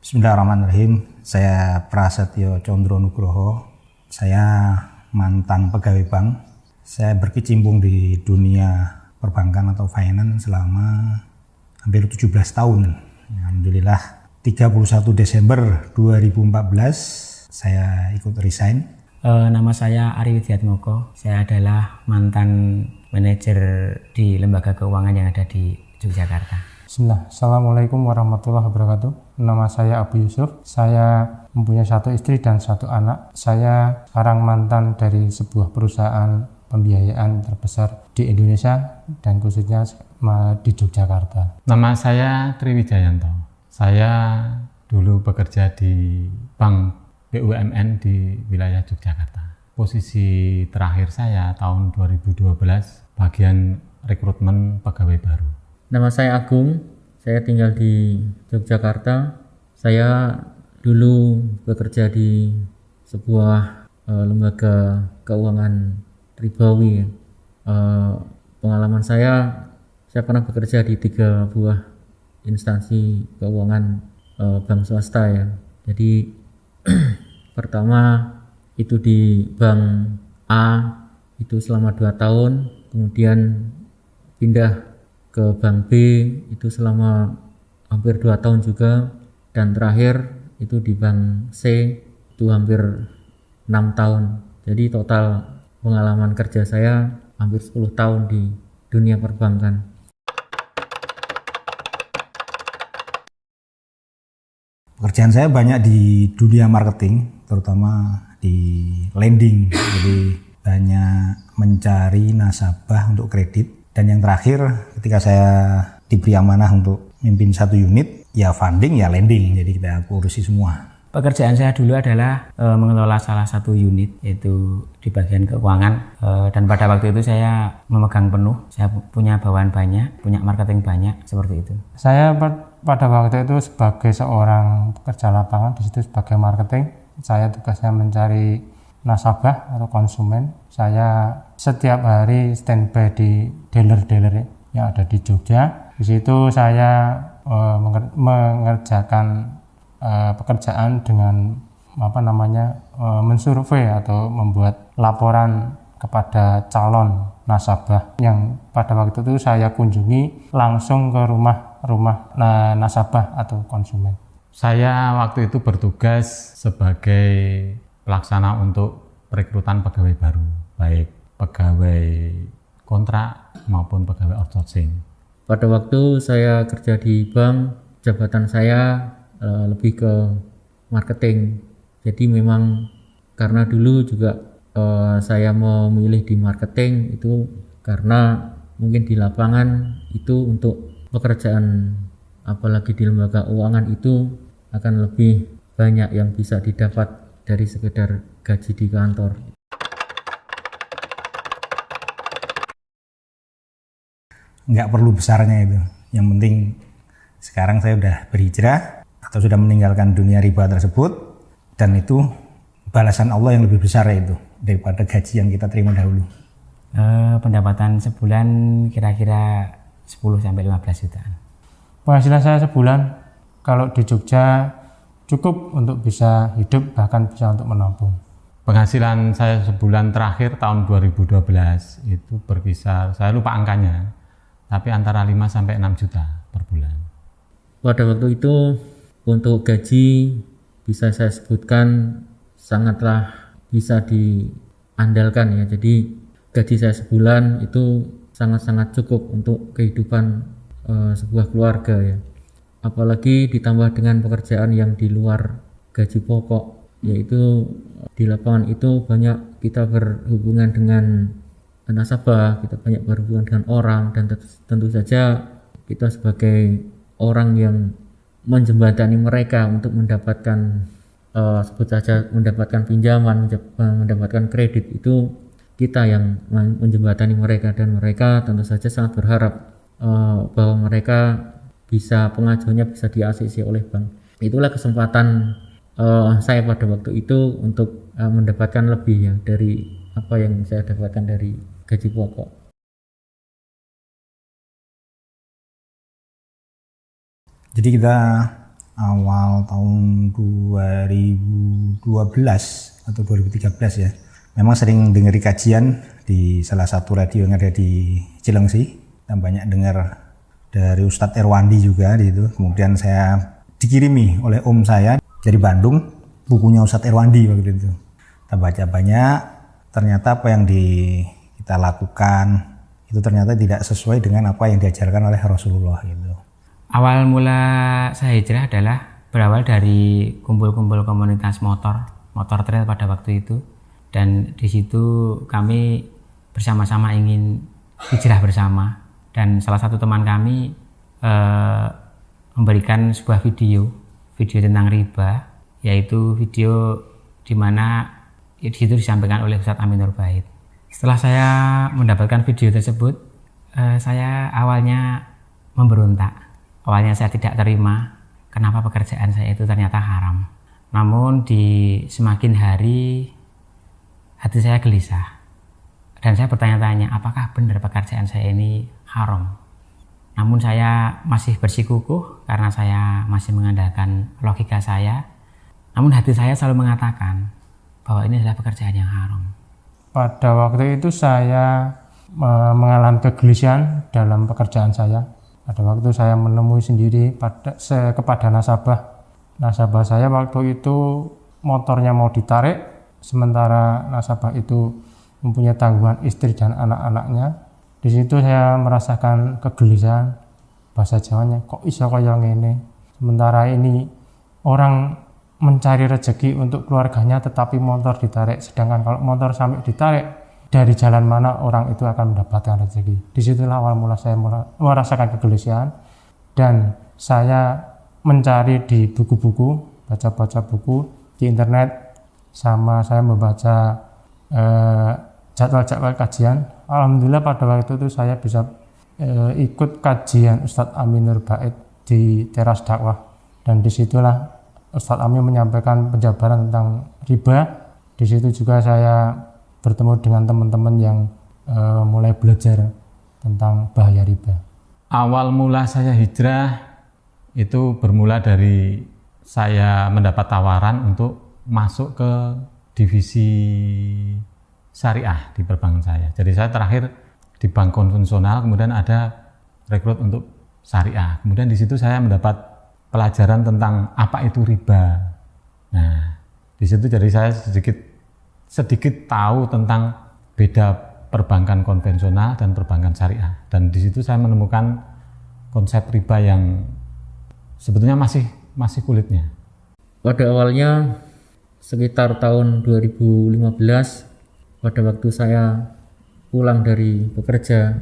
Bismillahirrahmanirrahim. Saya Prasetyo Condro Nugroho. Saya mantan pegawai bank. Saya berkecimpung di dunia perbankan atau finance selama hampir 17 tahun. Alhamdulillah 31 Desember 2014 saya ikut resign. Nama saya Ari Widiatmoko. Saya adalah mantan manajer di lembaga keuangan yang ada di Yogyakarta. Bismillah. Assalamualaikum warahmatullahi wabarakatuh. Nama saya Abu Yusuf. Saya mempunyai 1 istri dan 1 anak. Saya sekarang mantan dari sebuah perusahaan pembiayaan terbesar di Indonesia dan khususnya di Yogyakarta. Nama saya Triwijayanto. Saya dulu bekerja di Bank BUMN di wilayah Yogyakarta. Posisi terakhir saya tahun 2012 bagian rekrutmen pegawai baru. Nama saya Agung, saya tinggal di Yogyakarta. Saya dulu bekerja di sebuah lembaga keuangan ribawi. Pengalaman saya pernah bekerja di 3 buah instansi keuangan bank swasta ya. Jadi pertama itu di Bank A itu selama 2 tahun, kemudian pindah ke Bank B itu selama hampir 2 tahun juga, dan terakhir itu di Bank C itu hampir 6 tahun. Jadi total pengalaman kerja saya hampir 10 tahun di dunia perbankan. Pekerjaan saya banyak di dunia marketing, terutama di lending. Jadi banyak mencari nasabah untuk kredit. Dan yang terakhir, ketika saya diberi amanah untuk mimpin 1 unit, ya funding, ya lending. Jadi kita urusi semua. Pekerjaan saya dulu adalah mengelola salah satu unit, yaitu di bagian keuangan. Dan pada waktu itu saya memegang penuh. Saya punya bawaan banyak, punya marketing banyak, seperti itu. Saya pada waktu itu sebagai seorang pekerja lapangan, di situ sebagai marketing. Saya tugasnya mencari nasabah atau konsumen. Saya setiap hari standby di dealer-dealer yang ada di Jogja. Di situ saya mengerjakan pekerjaan dengan mensurvei atau membuat laporan kepada calon nasabah yang pada waktu itu saya kunjungi langsung ke rumah nasabah atau konsumen. Saya waktu itu bertugas sebagai pelaksana untuk perekrutan pegawai baru, baik pegawai kontrak maupun pegawai outsourcing. Pada waktu saya kerja di bank, jabatan saya lebih ke marketing. Jadi memang karena dulu juga saya memilih di marketing itu karena mungkin di lapangan itu untuk pekerjaan apalagi di lembaga keuangan itu akan lebih banyak yang bisa didapat dari sekedar gaji di kantor. Nggak perlu besarnya itu. Yang penting sekarang saya udah berhijrah atau sudah meninggalkan dunia riba tersebut, dan itu balasan Allah yang lebih besar itu daripada gaji yang kita terima dahulu. Pendapatan sebulan kira-kira 10-15 jutaan. Penghasilan saya sebulan kalau di Jogja cukup untuk bisa hidup, bahkan bisa untuk menabung. Penghasilan saya sebulan terakhir tahun 2012 itu berkisar, saya lupa angkanya, tapi antara 5-6 juta per bulan. Pada waktu itu untuk gaji bisa saya sebutkan sangatlah bisa diandalkan ya. Jadi gaji saya sebulan itu sangat-sangat cukup untuk kehidupan sebuah keluarga ya. Apalagi ditambah dengan pekerjaan yang di luar gaji pokok, yaitu di lapangan itu banyak kita berhubungan dengan nasabah, kita banyak berhubungan dengan orang, dan tentu saja kita sebagai orang yang menjembatani mereka untuk mendapatkan sebut saja mendapatkan pinjaman, mendapatkan kredit, itu kita yang menjembatani mereka, dan mereka tentu saja sangat berharap bahwa mereka pengajuannya bisa di-ACC oleh bank. Itulah kesempatan saya pada waktu itu untuk mendapatkan lebih ya dari apa yang saya dapatkan dari gaji pokok. Jadi kita awal tahun 2012 atau 2013 ya. Memang sering dengar kajian di salah satu radio yang ada di Cilengsi. Dan banyak dengar dari Ustadz Erwandi juga gitu. Kemudian saya dikirimi oleh om saya dari Bandung bukunya Ustadz Erwandi waktu itu. Kita baca banyak, ternyata apa yang kita lakukan itu ternyata tidak sesuai dengan apa yang diajarkan oleh Rasulullah gitu. Awal mula saya hijrah adalah berawal dari kumpul-kumpul komunitas motor trail pada waktu itu, dan di situ kami bersama-sama ingin hijrah bersama, dan salah satu teman kami memberikan sebuah video tentang riba, yaitu video di mana di situ disampaikan oleh Ustadz Amin Nur Bait. Setelah saya mendapatkan video tersebut, saya awalnya memberontak. Awalnya saya tidak terima kenapa pekerjaan saya itu ternyata haram. Namun di semakin hari hati saya gelisah dan saya bertanya-tanya apakah benar pekerjaan saya ini haram. Namun saya masih bersikukuh karena saya masih mengandalkan logika saya. Namun hati saya selalu mengatakan bahwa ini adalah pekerjaan yang haram. Pada waktu itu saya mengalami kegelisahan dalam pekerjaan saya. Pada waktu saya menemui sendiri kepada nasabah saya waktu itu motornya mau ditarik, sementara nasabah itu mempunyai tanggungan istri dan anak-anaknya. Di situ saya merasakan kegelisahan, bahasa Jawanya kok iso kaya ngene. Sementara ini orang mencari rezeki untuk keluarganya tetapi motor ditarik, sedangkan kalau motor sampai ditarik, dari jalan mana orang itu akan mendapatkan rezeki. Disitulah awal mula saya merasakan kegelisahan, dan saya mencari di buku-buku, baca-baca buku di internet, sama saya membaca jadwal-jadwal kajian. Alhamdulillah pada waktu itu saya bisa ikut kajian Ustadz Amin Nur Bait di teras dakwah, dan disitulah Ustadz Amin menyampaikan penjabaran tentang riba. Di situ juga saya bertemu dengan teman-teman yang mulai belajar tentang bahaya riba. Awal mula saya hijrah itu bermula dari saya mendapat tawaran untuk masuk ke divisi syariah di perbankan saya. Jadi saya terakhir di bank konvensional, kemudian ada rekrut untuk syariah. Kemudian di situ saya mendapat pelajaran tentang apa itu riba. Nah, di situ jadi saya sedikit tahu tentang beda perbankan konvensional dan perbankan syariah, dan di situ saya menemukan konsep riba yang sebetulnya masih kulitnya. Pada awalnya sekitar tahun 2015, pada waktu saya pulang dari bekerja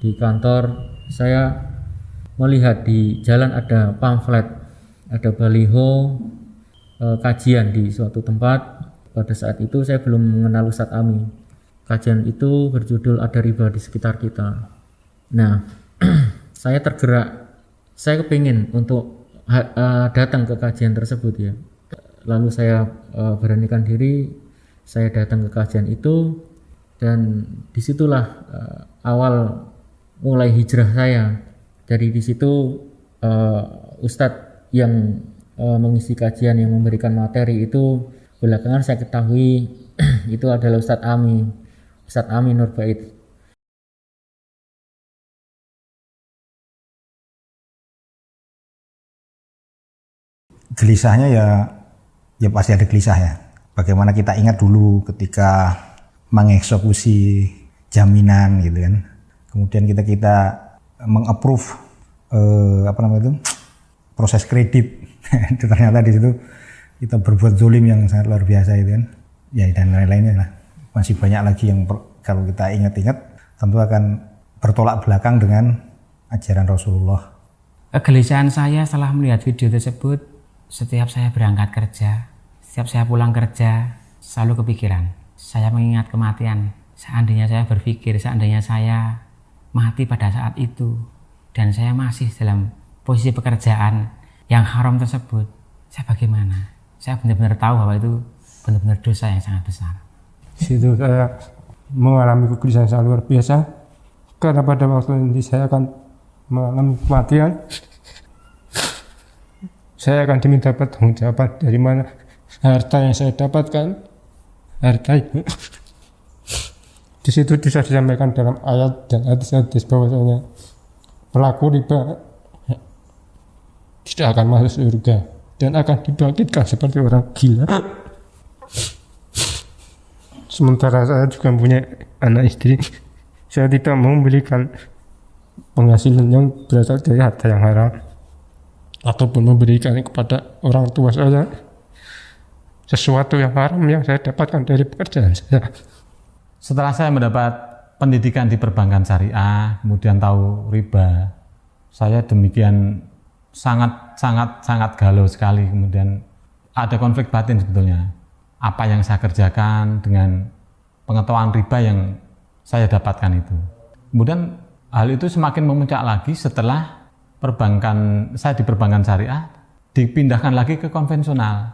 di kantor, saya melihat di jalan ada pamflet, ada baliho kajian di suatu tempat. Pada saat itu saya belum mengenal Ustadz Ami. Kajian itu berjudul Ada Riba di Sekitar Kita. Nah, saya tergerak, saya kepingin untuk datang ke kajian tersebut ya. Lalu saya beranikan diri, saya datang ke kajian itu, dan disitulah awal mulai hijrah saya. Dari disitu Ustadz yang mengisi kajian, yang memberikan materi itu belakangan saya ketahui itu adalah Ustadz Amin Nur Bait. Gelisahnya ya pasti ada gelisah ya. Bagaimana kita ingat dulu ketika mengeksekusi jaminan gitu kan. Kemudian kita meng-approve proses kredit. Ternyata di situ kita berbuat zolim yang sangat luar biasa itu kan. Ya dan lain-lainnya lah. Masih banyak lagi yang kalau kita ingat-ingat tentu akan bertolak belakang dengan ajaran Rasulullah. Kegelisahan saya setelah melihat video tersebut, setiap saya berangkat kerja, setiap saya pulang kerja, selalu kepikiran. Saya mengingat kematian. Seandainya saya berpikir, seandainya saya mati pada saat itu, dan saya masih dalam posisi pekerjaan yang haram tersebut, saya bagaimana? Saya benar-benar tahu bahwa itu benar-benar dosa yang sangat besar. Situ saya mengalami kegelisahan sangat luar biasa, karena pada waktu ini saya akan mengalami kematian. saya akan diminta pertanggungjawaban dari mana harta yang saya dapatkan, harta itu. Di situ bisa disampaikan dalam ayat dan hadis-hadis bahwasanya pelaku riba tidak akan masuk surga dan akan dibangkitkan seperti orang gila. Sementara saya juga punya anak istri, saya tidak mau memberikan penghasilan yang berasal dari harta yang haram ataupun memberikan kepada orang tua saya sesuatu yang haram yang saya dapatkan dari pekerjaan saya. Setelah saya mendapat pendidikan di perbankan syariah, kemudian tahu riba, saya demikian sangat galau sekali. Kemudian ada konflik batin sebetulnya. Apa yang saya kerjakan dengan pengetahuan riba yang saya dapatkan itu. Kemudian hal itu semakin memuncak lagi setelah saya di perbankan syariah dipindahkan lagi ke konvensional.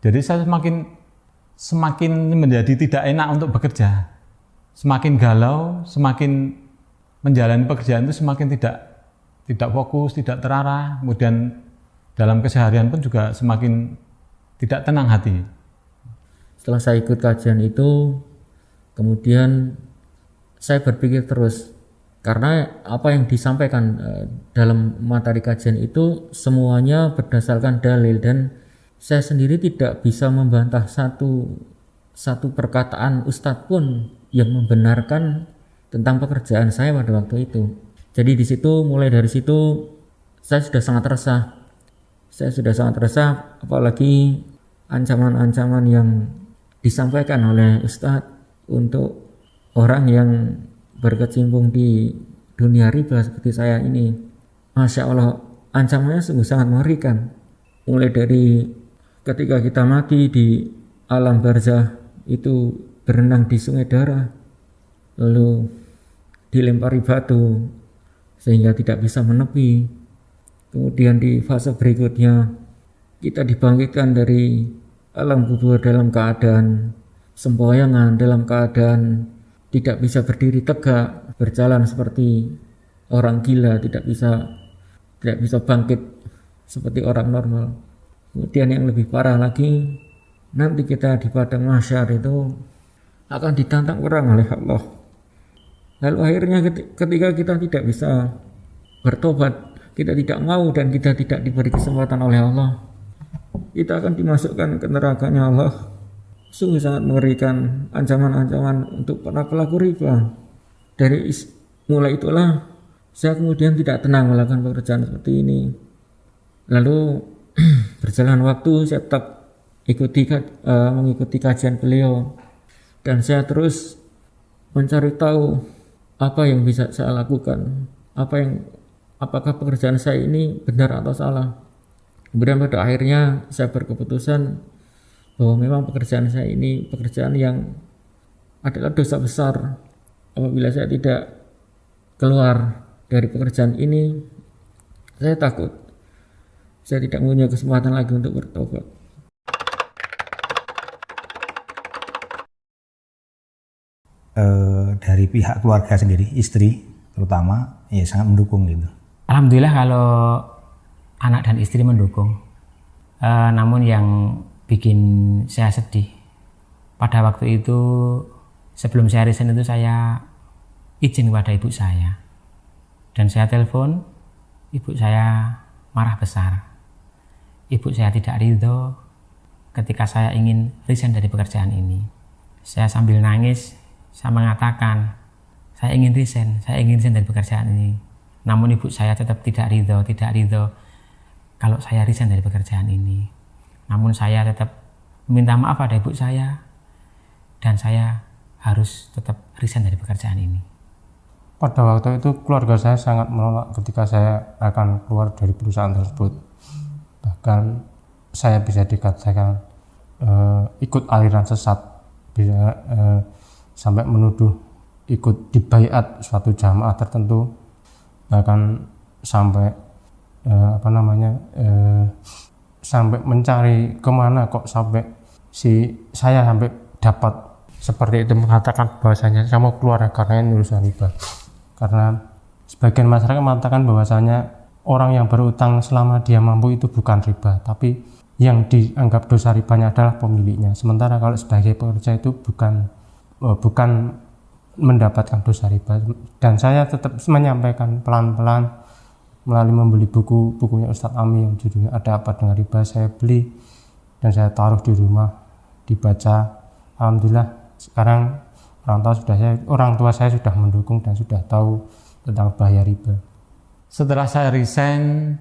Jadi saya semakin menjadi tidak enak untuk bekerja. Semakin galau, semakin menjalani pekerjaan itu semakin tidak fokus, tidak terarah. Kemudian dalam keseharian pun juga semakin tidak tenang hati. Setelah saya ikut kajian itu, kemudian saya berpikir terus, karena apa yang disampaikan dalam materi kajian itu semuanya berdasarkan dalil, dan saya sendiri tidak bisa membantah satu perkataan ustadz pun yang membenarkan tentang pekerjaan saya pada waktu itu. Jadi mulai dari situ saya sudah sangat resah. Apalagi ancaman-ancaman yang disampaikan oleh ustadz untuk orang yang berkecimpung di dunia riba seperti saya ini. Masya Allah, ancamannya sungguh sangat mengerikan. Mulai dari ketika kita mati di alam barzah itu berenang di sungai darah, lalu dilempari batu sehingga tidak bisa menepi. Kemudian di fase berikutnya kita dibangkitkan dari alam kubur dalam keadaan sempoyangan, dalam keadaan tidak bisa berdiri tegak, berjalan seperti orang gila, tidak bisa bangkit seperti orang normal. Kemudian yang lebih parah lagi, nanti kita di padang mahsyar itu akan ditantang perang oleh Allah. Lalu akhirnya ketika kita tidak bisa bertobat, kita tidak mau dan kita tidak diberi kesempatan oleh Allah, kita akan dimasukkan ke nerakanya Allah. Sungguh sangat mengerikan ancaman-ancaman untuk para pelaku riba. Mulai itulah saya kemudian tidak tenang melakukan pekerjaan seperti ini. Lalu berjalan waktu saya tetap mengikuti kajian beliau, dan saya terus mencari tahu apa yang bisa saya lakukan, apakah pekerjaan saya ini benar atau salah. Kemudian pada akhirnya saya berkeputusan bahwa memang pekerjaan saya ini pekerjaan yang adalah dosa besar. Apabila saya tidak keluar dari pekerjaan ini, saya takut saya tidak punya kesempatan lagi untuk bertobat. Dari pihak keluarga sendiri, istri terutama, ya sangat mendukung gitu. Alhamdulillah kalau anak dan istri mendukung. Namun yang bikin saya sedih, pada waktu itu sebelum saya resign itu saya izin kepada ibu saya, dan saya telepon ibu saya, marah besar. Ibu saya tidak ridho ketika saya ingin resign dari pekerjaan ini. Saya sambil nangis, saya mengatakan saya ingin resign dari pekerjaan ini. Namun ibu saya tetap tidak ridho kalau saya resign dari pekerjaan ini. Namun saya tetap meminta maaf pada ibu saya, dan saya harus tetap resign dari pekerjaan ini. Pada waktu itu keluarga saya sangat menolak ketika saya akan keluar dari perusahaan tersebut. Bahkan saya bisa dikatakan ikut aliran sesat, bisa sampai menuduh ikut dibaiat suatu jamaah tertentu, bahkan sampai sampai mencari kemana kok sampai saya sampai dapat seperti itu, mengatakan bahwasanya saya mau keluar karena ini urusan riba. Karena sebagian masyarakat mengatakan bahwasanya orang yang berutang selama dia mampu itu bukan riba, tapi yang dianggap dosa ribanya adalah pemiliknya. Sementara kalau sebagai pekerja itu bukan mendapatkan dosa riba. Dan saya tetap menyampaikan pelan-pelan melalui membeli bukunya Ustadz Ami yang judulnya Ada Apa Dengan Riba. Saya beli dan saya taruh di rumah, dibaca. Alhamdulillah sekarang orang tua saya sudah mendukung dan sudah tahu tentang bahaya riba. Setelah saya resign,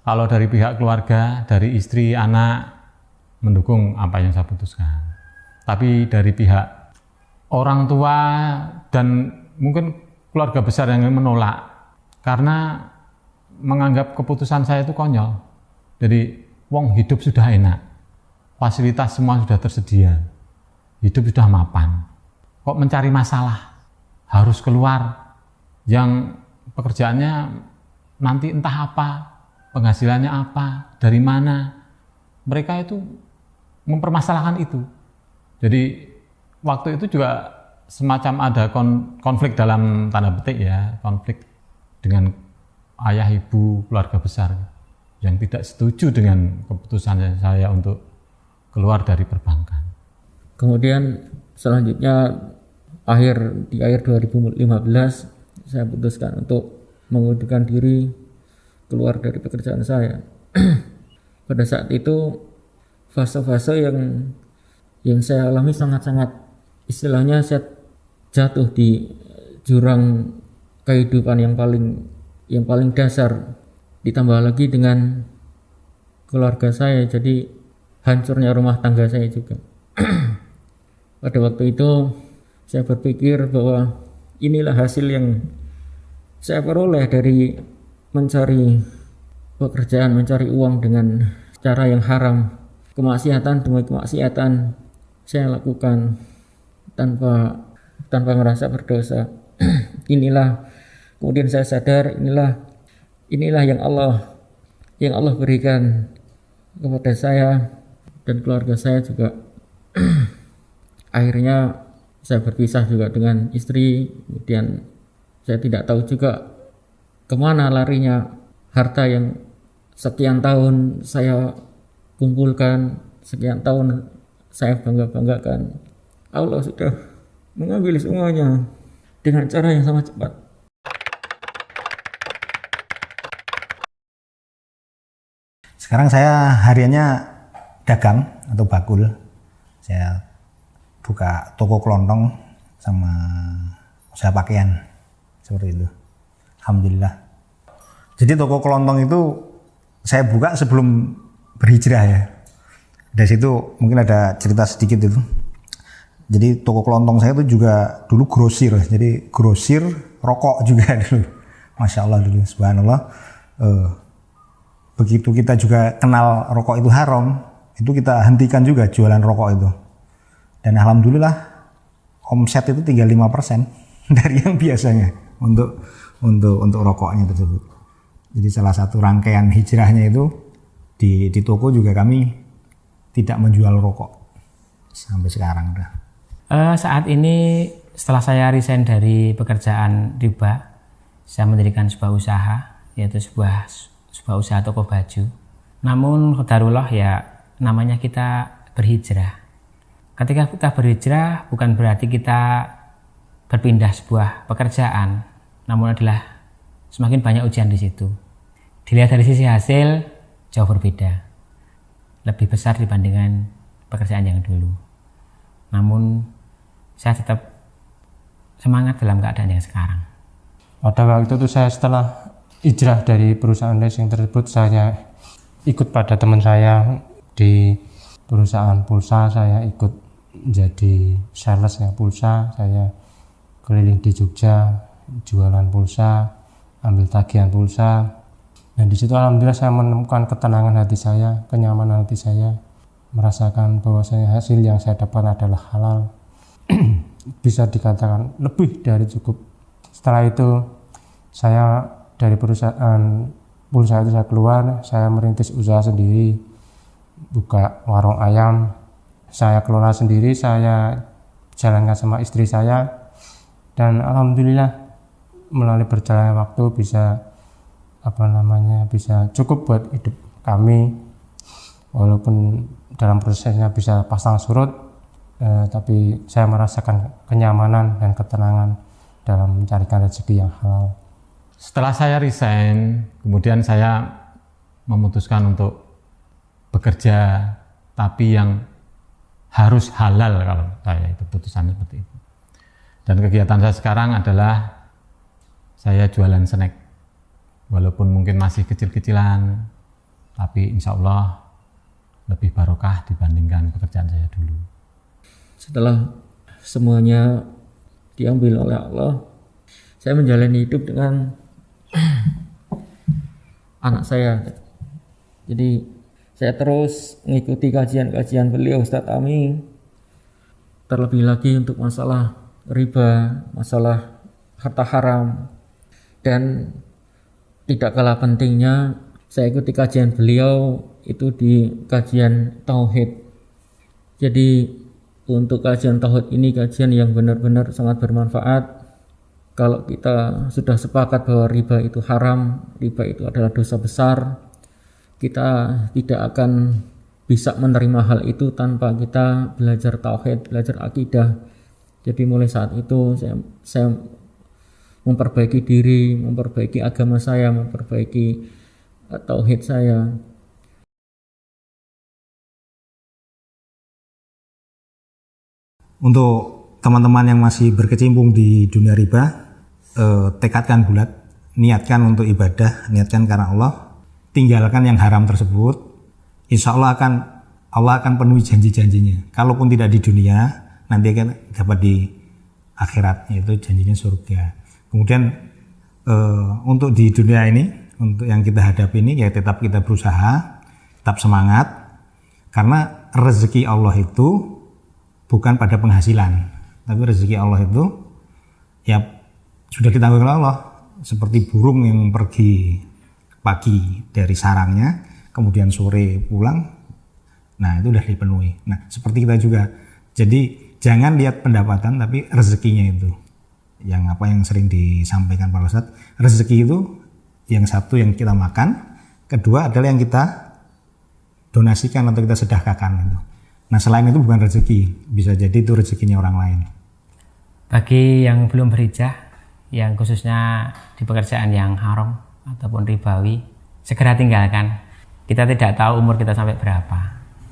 kalau dari pihak keluarga, dari istri, anak mendukung apa yang saya putuskan. Tapi dari pihak orang tua dan mungkin keluarga besar yang menolak karena menganggap keputusan saya itu konyol. Jadi wong hidup sudah enak, fasilitas semua sudah tersedia, hidup sudah mapan, kok mencari masalah, harus keluar yang pekerjaannya nanti entah apa, penghasilannya apa, dari mana. Mereka itu mempermasalahkan itu. Jadi waktu itu juga semacam ada konflik dalam tanda petik ya, konflik dengan ayah ibu keluarga besar yang tidak setuju dengan keputusan saya untuk keluar dari perbankan. Kemudian selanjutnya di akhir 2015 saya putuskan untuk mengundurkan diri keluar dari pekerjaan saya. Pada saat itu fase-fase yang saya alami sangat-sangat, istilahnya saya jatuh di jurang kehidupan yang paling dasar, ditambah lagi dengan keluarga saya, jadi hancurnya rumah tangga saya juga. Pada waktu itu saya berpikir bahwa inilah hasil yang saya peroleh dari mencari pekerjaan, mencari uang dengan cara yang haram. Kemaksiatan demi kemaksiatan saya lakukan tanpa merasa berdosa. Kemudian saya sadar inilah yang Allah berikan kepada saya dan keluarga saya juga. Akhirnya saya berpisah juga dengan istri. Kemudian saya tidak tahu juga kemana larinya harta yang sekian tahun saya kumpulkan, sekian tahun saya banggakan. Allah sudah mengambil semuanya dengan cara yang sangat cepat. Sekarang saya hariannya dagang atau bakul. Saya buka toko kelontong sama usaha pakaian seperti itu. Alhamdulillah. Jadi toko kelontong itu saya buka sebelum berhijrah ya. Dari situ mungkin ada cerita sedikit itu. Jadi toko kelontong saya itu juga dulu grosir. Jadi grosir rokok juga dulu. Masya Allah dulu, subhanallah. Begitu kita juga kenal rokok itu haram, itu kita hentikan juga jualan rokok itu. Dan alhamdulillah omset itu tinggal 5% dari yang biasanya untuk rokoknya tersebut. Jadi salah satu rangkaian hijrahnya itu di toko juga kami tidak menjual rokok sampai sekarang dah. Saat ini setelah saya resign dari pekerjaan riba, saya mendirikan sebuah usaha, yaitu sebuah usaha toko baju. Namun qadarullah ya, namanya kita berhijrah. Ketika kita berhijrah bukan berarti kita berpindah sebuah pekerjaan, namun adalah semakin banyak ujian di situ. Dilihat dari sisi hasil jauh berbeda, lebih besar dibandingkan pekerjaan yang dulu. Namun saya tetap semangat dalam keadaan yang sekarang. Pada waktu itu saya setelah hijrah dari perusahaan leasing tersebut, saya ikut pada teman saya di perusahaan pulsa. Saya ikut jadi sales ya pulsa. Saya keliling di Jogja jualan pulsa, ambil tagihan pulsa, dan di situ alhamdulillah saya menemukan ketenangan hati saya, kenyamanan hati saya, merasakan bahwasanya hasil yang saya dapat adalah halal. Bisa dikatakan lebih dari cukup. Setelah itu saya dari perusahaan pulsa itu saya keluar, saya merintis usaha sendiri, buka warung ayam, saya kelola sendiri, saya jalankan sama istri saya, dan alhamdulillah melalui berjalannya waktu bisa bisa cukup buat hidup kami, walaupun dalam prosesnya bisa pasang surut, tapi saya merasakan kenyamanan dan ketenangan dalam mencarikan rezeki yang halal. Setelah saya resign, kemudian saya memutuskan untuk bekerja, tapi yang harus halal kalau saya itu putusan seperti itu. Dan kegiatan saya sekarang adalah saya jualan snack, walaupun mungkin masih kecil-kecilan, tapi insya Allah lebih barokah dibandingkan pekerjaan saya dulu. Setelah semuanya diambil oleh Allah, saya menjalani hidup dengan anak saya. Jadi saya terus mengikuti kajian-kajian beliau, Ustadz Ami, terlebih lagi untuk masalah riba, masalah harta haram, dan tidak kalah pentingnya saya ikuti kajian beliau itu di kajian tauhid. Jadi untuk kajian tauhid ini kajian yang benar-benar sangat bermanfaat. Kalau kita sudah sepakat bahwa riba itu haram, riba itu adalah dosa besar, kita tidak akan bisa menerima hal itu tanpa kita belajar tauhid, belajar akidah. Jadi mulai saat itu saya memperbaiki diri, memperbaiki agama saya, memperbaiki tauhid saya. Untuk teman-teman yang masih berkecimpung di dunia riba, tekadkan bulat, niatkan untuk ibadah, niatkan karena Allah, tinggalkan yang haram tersebut. Insya Allah akan penuhi janji-janjinya. Kalaupun tidak di dunia, nanti akan dapat di akhirat, yaitu janjinya surga. Kemudian untuk di dunia ini, untuk yang kita hadapi ini, ya tetap kita berusaha, tetap semangat, karena rezeki Allah itu bukan pada penghasilan, tapi rezeki Allah itu ya sudah ditanggung oleh Allah, seperti burung yang pergi pagi dari sarangnya, kemudian sore pulang, nah itu sudah dipenuhi. Nah seperti kita juga, jadi jangan lihat pendapatan, tapi rezekinya itu, yang sering disampaikan Pak Ustadz, rezeki itu yang satu yang kita makan, kedua adalah yang kita donasikan atau kita sedekahkan itu. Nah selain itu bukan rezeki, bisa jadi itu rezekinya orang lain. Bagi yang belum berhijrah, yang khususnya di pekerjaan yang haram ataupun ribawi, segera tinggalkan. Kita tidak tahu umur kita sampai berapa,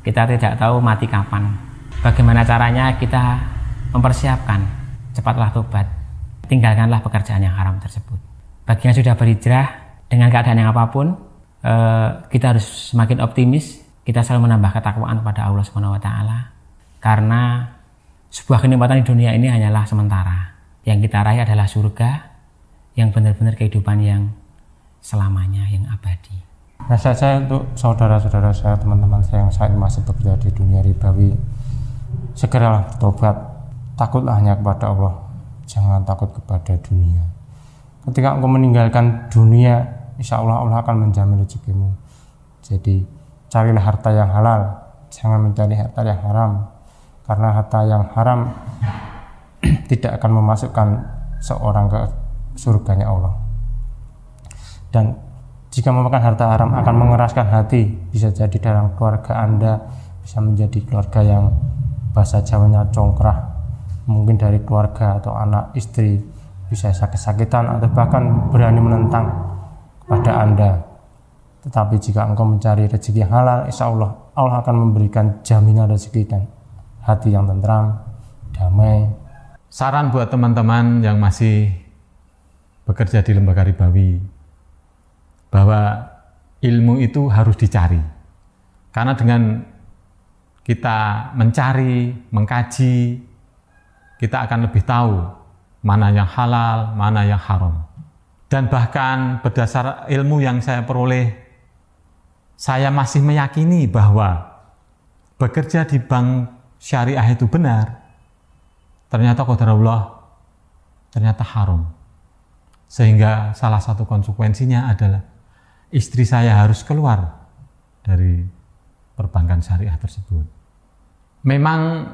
kita tidak tahu mati kapan. Bagaimana caranya kita mempersiapkan? Cepatlah tobat, tinggalkanlah pekerjaan yang haram tersebut. Bagi yang sudah berhijrah dengan keadaan yang apapun, kita harus semakin optimis. Kita selalu menambah ketakwaan kepada Allah Subhanahu wa taala, karena sebuah kenikmatan di dunia ini hanyalah sementara. Yang kita raih adalah surga yang benar-benar kehidupan yang selamanya, yang abadi. Nasihat saya untuk saudara-saudara saya, teman-teman saya yang saat ini masih bekerja di dunia ribawi, segeralah bertobat, takutlah hanya kepada Allah, jangan takut kepada dunia. Ketika engkau meninggalkan dunia, insya Allah Allah akan menjamin rezekimu. Jadi carilah harta yang halal, jangan mencari harta yang haram, karena harta yang haram tidak akan memasukkan seorang ke surganya Allah. Dan jika memakan harta haram akan mengeraskan hati, bisa jadi dalam keluarga Anda bisa menjadi keluarga yang bahasa Jawanya congkrah, mungkin dari keluarga atau anak istri bisa sakit-sakitan atau bahkan berani menentang kepada Anda. Tetapi jika engkau mencari rezeki yang halal, insya Allah Allah akan memberikan jaminan rezeki dan hati yang tentram, damai. Saran buat teman-teman yang masih bekerja di lembaga ribawi, bahwa ilmu itu harus dicari. Karena dengan kita mencari, mengkaji, kita akan lebih tahu mana yang halal, mana yang haram. Dan bahkan berdasar ilmu yang saya peroleh, saya masih meyakini bahwa bekerja di bank syariah itu benar. Ternyata qadarullah, ternyata haram. Sehingga salah satu konsekuensinya adalah istri saya harus keluar dari perbankan syariah tersebut. Memang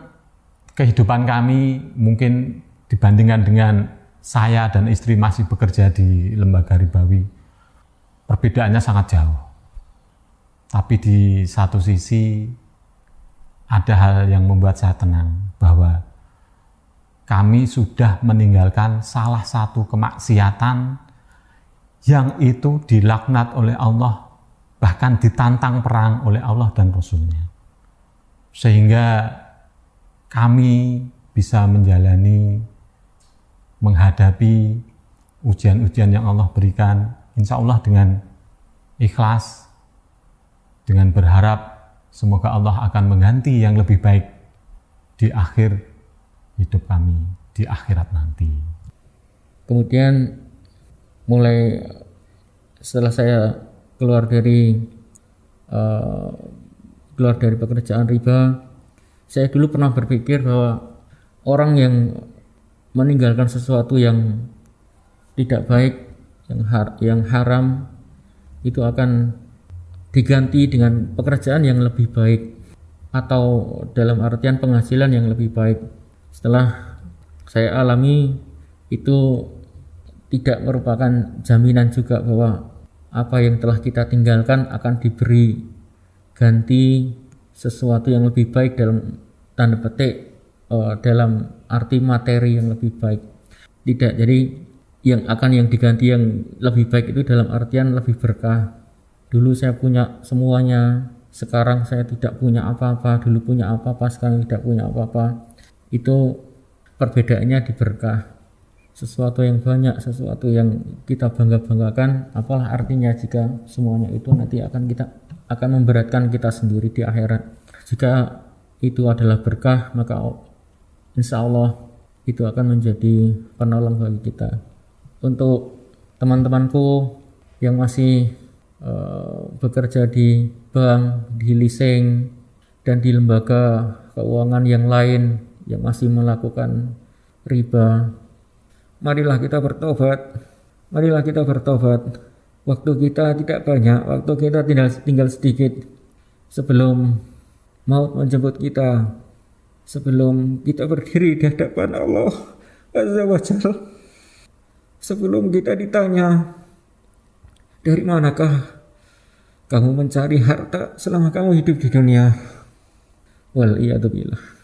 kehidupan kami mungkin dibandingkan dengan saya dan istri masih bekerja di lembaga ribawi, perbedaannya sangat jauh. Tapi di satu sisi ada hal yang membuat saya tenang, bahwa kami sudah meninggalkan salah satu kemaksiatan yang itu dilaknat oleh Allah, bahkan ditantang perang oleh Allah dan Rasul-Nya. Sehingga kami bisa menghadapi ujian-ujian yang Allah berikan, insya Allah dengan ikhlas, dengan berharap semoga Allah akan mengganti yang lebih baik di akhir hidup kami, di akhirat nanti. Kemudian mulai setelah saya keluar dari pekerjaan riba, saya dulu pernah berpikir bahwa orang yang meninggalkan sesuatu yang tidak baik, yang haram, itu akan diganti dengan pekerjaan yang lebih baik, atau dalam artian penghasilan yang lebih baik. Setelah saya alami, itu tidak merupakan jaminan juga bahwa apa yang telah kita tinggalkan akan diberi ganti sesuatu yang lebih baik, dalam tanda petik, dalam arti materi yang lebih baik. Tidak, jadi yang diganti yang lebih baik itu dalam artian lebih berkah. Dulu saya punya semuanya, sekarang saya tidak punya apa-apa. Dulu punya apa-apa, sekarang tidak punya apa-apa. Itu perbedaannya di berkah. Sesuatu yang banyak, sesuatu yang kita bangga-banggakan, apalah artinya jika semuanya itu nanti akan memberatkan kita sendiri di akhirat. Jika itu adalah berkah, maka insya Allah itu akan menjadi penolong bagi kita. Untuk teman-temanku yang masih bekerja di bank, di leasing, dan di lembaga keuangan yang lain yang masih melakukan riba, marilah kita bertobat. Marilah kita bertobat. Waktu kita tidak banyak, waktu kita tinggal sedikit sebelum maut menjemput kita, sebelum kita berdiri di hadapan Allah Azza wa Jalla, sebelum kita ditanya, dari manakah kamu mencari harta selama kamu hidup di dunia? Wal iyadu billah.